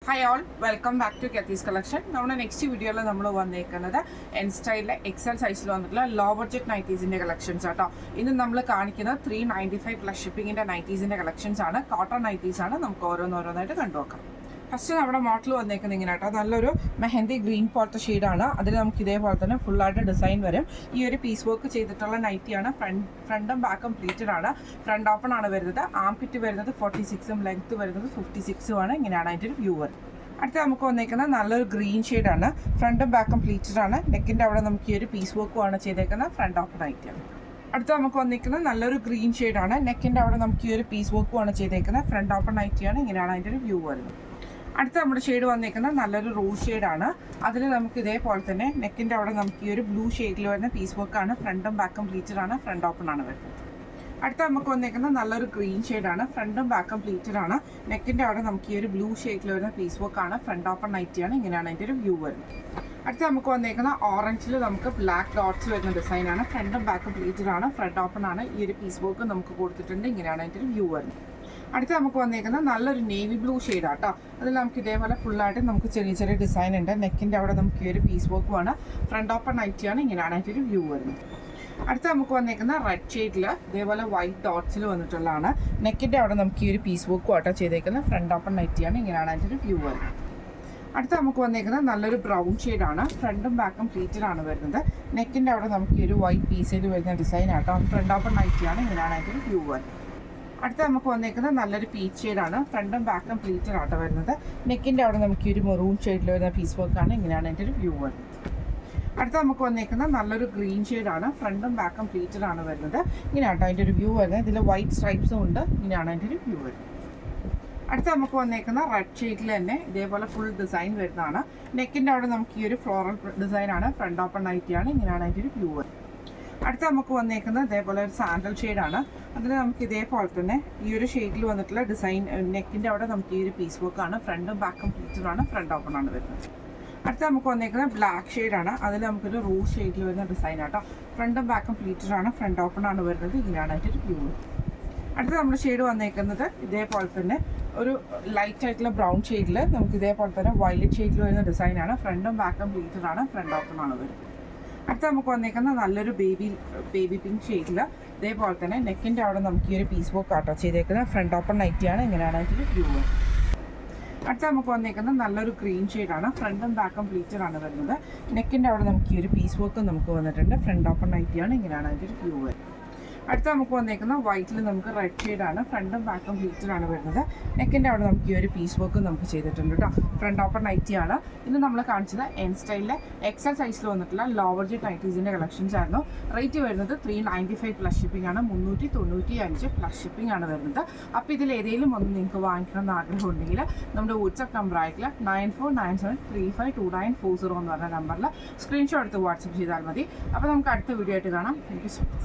Hi all, welcome back to കെത്തീസ് collection. നമ്മുടെ next വീഡിയോയിൽ നമ്മൾ വന്നേക്കുന്നത് എൻ സ്റ്റൈലിലെ എക്സൽ സൈസിൽ വന്നിട്ടുള്ള ലോ ബഡ്ജറ്റ് നൈറ്റീസിൻ്റെ കളക്ഷൻസ് ആട്ടോ. ഇന്ന് നമ്മൾ കാണിക്കുന്നത് 395 പ്ലസ് ഷിപ്പിങ്ങിൻ്റെ നൈറ്റീസിൻ്റെ കളക്ഷൻസ് ആണ്. കോട്ടൺ നൈറ്റീസ് ആണ്. നമുക്ക് ഓരോന്നോരോന്നായിട്ട് കണ്ടുനോക്കാം. ഫസ്റ്റ് നമ്മുടെ മോഡൽ വന്നേക്കുന്നത് ഇങ്ങനെ കേട്ടോ. നല്ലൊരു മെഹന്തി ഗ്രീൻ പോലത്തെ ഷെയ്ഡാണ്. അതിൽ നമുക്ക് ഇതേപോലെ തന്നെ ഫുള്ളായിട്ട് ഡിസൈൻ വരും. ഈ ഒരു പീസ് വർക്ക് ചെയ്തിട്ടുള്ള നൈറ്റിയാണ്. ഫ്രണ്ടും ബാക്കും പ്ലീറ്റഡ് ആണ്. ഫ്രണ്ട് ഓപ്പൺ ആണ് വരുന്നത്. ആം പിറ്റ് വരുന്നത് 46ഉം ലെങ്ത് വരുന്നത് 56ഉം ആണ്. ഇങ്ങനെയാണ് അതിൻ്റെ ഒരു വ്യൂ വരുന്നത്. അടുത്ത നമുക്ക് വന്നേക്കുന്നത് നല്ലൊരു ഗ്രീൻ ഷെയ്ഡാണ്. ഫ്രണ്ടും ബാക്കും പ്ലീറ്റഡ് ആണ്. നെക്കിൻ്റെ അവിടെ നമുക്ക് ഈ ഒരു പീസ് വർക്കും ആണ് ചെയ്തേക്കുന്നത്. ഫ്രണ്ട് ഓപ്പൺ ആയിട്ടാണ്. അടുത്ത നമുക്ക് വന്നിരിക്കുന്നത് നല്ലൊരു ഗ്രീൻ ഷെയ്ഡാണ്. നെക്കിൻ്റെ അവിടെ നമുക്ക് ഈ ഒരു പീസ് വർക്കും ആണ് ചെയ്തേക്കുന്നത്. ഫ്രണ്ട് ഓപ്പൺ ആയിട്ടാണ്. ഇങ്ങനെയാണ് അതിൻ്റെ ഒരു വ്യൂ വരുന്നത്. അടുത്ത നമ്മുടെ ഷെയ്ഡ് വന്നിരിക്കുന്നത് നല്ലൊരു റോസ് ഷെയ്ഡാണ്. അതിൽ നമുക്ക് ഇതേപോലെ തന്നെ നെക്കിൻ്റെ അവിടെ നമുക്ക് ഈ ഒരു ബ്ലൂ ഷെയ്ഡിൽ വരുന്ന പീസ് വർക്കാണ്. ഫ്രണ്ടും ബാക്കും പ്ലീറ്റഡ് ആണ്. ഫ്രണ്ട് ഓപ്പൺ ആണ് വരുന്നത്. അടുത്ത നമുക്ക് വന്നിരിക്കുന്നത് നല്ലൊരു ഗ്രീൻ ഷെയ്ഡാണ്. ഫ്രണ്ടും ബാക്കും പ്ലീറ്റഡ് ആണ്. നെക്കിൻ്റെ അവിടെ നമുക്ക് ഈ ഒരു ബ്ലൂ ഷെയ്ഡിൽ വരുന്ന പീസ് വർക്കാണ്. ഫ്രണ്ട് ഓപ്പൺ നൈറ്റിയാണ്. ഇങ്ങനെയാണ് അതിൻ്റെ ഒരു വ്യൂ വരുന്നത്. അടുത്ത നമുക്ക് വന്നിരിക്കുന്ന ഓറഞ്ചിൽ നമുക്ക് ബ്ലാക്ക് ഡോട്ട്സ് വരുന്ന ഡിസൈനാണ്. ഫ്രണ്ടും ബാക്കും പ്ലീറ്റഡ് ആണ്. ഫ്രണ്ട് ഓപ്പൺ ആണ്. ഈ ഒരു പീസ് വർക്ക് നമുക്ക് കൊടുത്തിട്ടുണ്ട്. ഇങ്ങനെയാണ് അതിൻ്റെ ഒരു വ്യൂ വരുന്നത്. അടുത്ത നമുക്ക് വന്നിരിക്കുന്നത് നല്ലൊരു നേവി ബ്ലൂ ഷെയ്ഡാട്ടോ. അതിൽ നമുക്ക് ഇതേപോലെ ഫുള്ളായിട്ട് നമുക്ക് ചെറിയ ചെറിയ ഡിസൈൻ ഉണ്ട്. നെക്കിൻ്റെ അവിടെ നമുക്ക് ഈ ഒരു പീസ് വർക്കുമാണ്. ഫ്രണ്ട് ഓപ്പൺ നൈറ്റിയാണ്. ഇങ്ങനെയാണ് അതിൻ്റെ ഒരു വ്യൂ വരുന്നത്. അടുത്ത നമുക്ക് വന്നിരിക്കുന്ന റെഡ് ഷെയ്ഡിൽ ഇതേപോലെ വൈറ്റ് ഡോട്ട്സിൽ വന്നിട്ടുള്ളതാണ്. നെക്കിൻ്റെ അവിടെ നമുക്ക് ഈ ഒരു പീസ് വർക്കും ആട്ടോ ചെയ്തേക്കുന്നത്. ഫ്രണ്ട് ഓപ്പൺ നൈറ്റിയാണ്. ഇങ്ങനെയാണ് അതിൻ്റെ ഒരു വ്യൂ വരുന്നത്. അടുത്ത നമുക്ക് വന്നിരിക്കുന്നത് നല്ലൊരു ബ്രൗൺ ഷെയ്ഡാണ്. ഫ്രണ്ടും ബാക്കും പ്ലീറ്റഡ് ആണ് വരുന്നത്. നെക്കിൻ്റെ അവിടെ നമുക്ക് ഈ ഒരു വൈറ്റ് പീസിൽ വരുന്ന ഡിസൈൻ ആട്ടോ. ഫ്രണ്ട് ഓപ്പൺ നൈറ്റിയാണ്. ഇങ്ങനെയാണ് അതിൻ്റെ ഒരു വ്യൂ വരുന്നത്. അടുത്ത നമുക്ക് വന്നിരിക്കുന്നത് നല്ലൊരു പീച്ച് ഷെയ്ഡാണ്. ഫ്രണ്ടും ബാക്കും പ്ലീറ്റഡ് ആട്ടോ വരുന്നത്. നെക്കിൻ്റെ അവിടെ നമുക്ക് ഈ ഒരു മെറൂൺ ഷെയ്ഡിൽ വരുന്ന പീസ് വർക്കാണ്. ഇങ്ങനെയാണ് അതിൻ്റെ ഒരു വ്യൂ വരുന്നത്. അടുത്ത നമുക്ക് വന്നിരിക്കുന്നത് നല്ലൊരു ഗ്രീൻ ഷെയ്ഡാണ്. ഫ്രണ്ടും ബാക്കും പ്ലീറ്റഡ് ആണ് വരുന്നത്. ഇങ്ങനെയാട്ടോ അതിൻ്റെ ഒരു വ്യൂ വരുന്നത്. ഇതിൽ വൈറ്റ് സ്ട്രൈപ്സും ഉണ്ട്. ഇങ്ങനെയാണ് അതിൻ്റെ ഒരു വ്യൂ വരുന്നത്. അടുത്ത നമുക്ക് വന്നേക്കുന്ന റെഡ് ഷെയ്ഡിൽ തന്നെ ഇതേപോലെ ഫുൾ ഡിസൈൻ വരുന്നതാണ്. നെക്കിൻ്റെ അവിടെ നമുക്ക് ഈ ഒരു ഫ്ലോറൽ ഡിസൈനാണ്. ഫ്രണ്ട് ഓപ്പൺ നൈറ്റിയാണ്. ഇങ്ങനെയാണ് അതിൻ്റെ ഒരു വ്യൂ വരുന്നത്. അടുത്ത നമുക്ക് വന്നേക്കുന്നത് ഇതേപോലെ ഒരു സാൻഡൽ ഷെയ്ഡാണ്. അതിൽ നമുക്ക് ഇതേപോലെ തന്നെ ഈ ഒരു ഷെയ്ഡിൽ വന്നിട്ടുള്ള ഡിസൈൻ. നെക്കിൻ്റെ അവിടെ നമുക്ക് ഈ ഒരു പീസ് വർക്കാണ്. ഫ്രണ്ടും ബാക്കും പ്ലീറ്റഡ് ആണ്. ഫ്രണ്ട് ഓപ്പൺ ആണ് വരുന്നത്. അടുത്ത നമുക്ക് വന്നേക്കുന്നത് ബ്ലാക്ക് ഷെയ്ഡാണ്. അതിൽ നമുക്കൊരു റോസ് ഷെയ്ഡിൽ വരുന്ന ഡിസൈൻ ആട്ടോ. ഫ്രണ്ടും ബാക്കും പ്ലീറ്റഡ് ആണ്. ഫ്രണ്ട് ഓപ്പൺ ആണ് വരുന്നത്. ഇങ്ങനെയാണ് അതിൻ്റെ ഒരു വ്യൂ. അടുത്ത നമ്മുടെ ഷെയ്ഡ് വന്നേക്കുന്നത് ഇതേപോലെ തന്നെ ഒരു ലൈറ്റ് ആയിട്ടുള്ള ബ്രൗൺ ഷെയ്ഡിൽ നമുക്ക് ഇതേപോലെ തന്നെ വയലറ്റ് ഷെയ്ഡിൽ വരുന്ന ഡിസൈനാണ്. ഫ്രണ്ടും ബാക്കും പ്ലീറ്റഡ് ആണ്. ഫ്രണ്ട് ഓപ്പൺ ആണ് വരുന്നത്. അടുത്ത നമുക്ക് വന്നേക്കുന്ന നല്ലൊരു ബേബി പിങ്ക് ഷെയ്ഡിൽ ഇതേപോലെ തന്നെ നെക്കിൻ്റെ അവിടെ നമുക്ക് ഈ ഒരു പീസ് വർക്ക് ആട്ടോ ചെയ്തേക്കുന്നത്. ഫ്രണ്ട് ഓപ്പൺ നൈറ്റിയാണ്. ഇങ്ങനെയാണ് അതിൻ്റെ വ്യൂ. അടുത്ത നമുക്ക് വന്നേക്കുന്നത് നല്ലൊരു ഗ്രീൻ ഷെയ്ഡാണ്. ഫ്രണ്ടും ബാക്കും പ്ലീറ്റഡ് ആണ് വരുന്നത്. നെക്കിൻ്റെ അവിടെ നമുക്ക് ഈ ഒരു പീസ് വർക്ക് നമുക്ക് വന്നിട്ടുണ്ട്. ഫ്രണ്ട് ഓപ്പൺ നൈറ്റിയാണ്. ഇങ്ങനെയാണ് അതിൻ്റെ ഒരു വ്യൂ. അടുത്ത നമുക്ക് വന്നേക്കുന്ന വൈറ്റിൽ നമുക്ക് റെഡ് ഷെയ്ഡാണ്. ഫ്രണ്ടും ബാക്കും പ്ലീറ്റഡ് ആണ് വരുന്നത്. നെക്കിൻ്റെ അവിടെ നമുക്ക് ഈ ഒരു പീസ് വർക്ക് നമുക്ക് ചെയ്തിട്ടുണ്ട് കേട്ടോ. ഫ്രണ്ട് ഓപ്പൺ നൈറ്റിയാണ്. ഇന്ന് നമ്മൾ കാണിച്ചത് എൻ സ്റ്റൈലിലെ എക്സൽ സൈസിൽ വന്നിട്ടുള്ള ലോ ബഡ്ജറ്റ് നൈറ്റീസിൻ്റെ കളക്ഷൻസ് ആയിരുന്നു. റേറ്റ് വരുന്നത് 395 പ്ലസ് ഷിപ്പിംഗ് ആണ്. 395 പ്ലസ് ഷിപ്പിംഗ് ആണ് വരുന്നത്. അപ്പോൾ ഇതിൽ ഏതെങ്കിലും ഒന്ന് നിങ്ങൾക്ക് വാങ്ങിക്കണം എന്ന് ആഗ്രഹം ഉണ്ടെങ്കിൽ നമ്മുടെ വാട്സപ്പ് നമ്പർ ആയിട്ടുള്ള 9497352940 എന്ന് പറഞ്ഞ നമ്പറിൽ സ്ക്രീൻഷോട്ട് എടുത്ത് വാട്സപ്പ് ചെയ്താൽ മതി. അപ്പോൾ നമുക്ക് അടുത്ത വീഡിയോ ആയിട്ട് കാണാം. Thank you so much.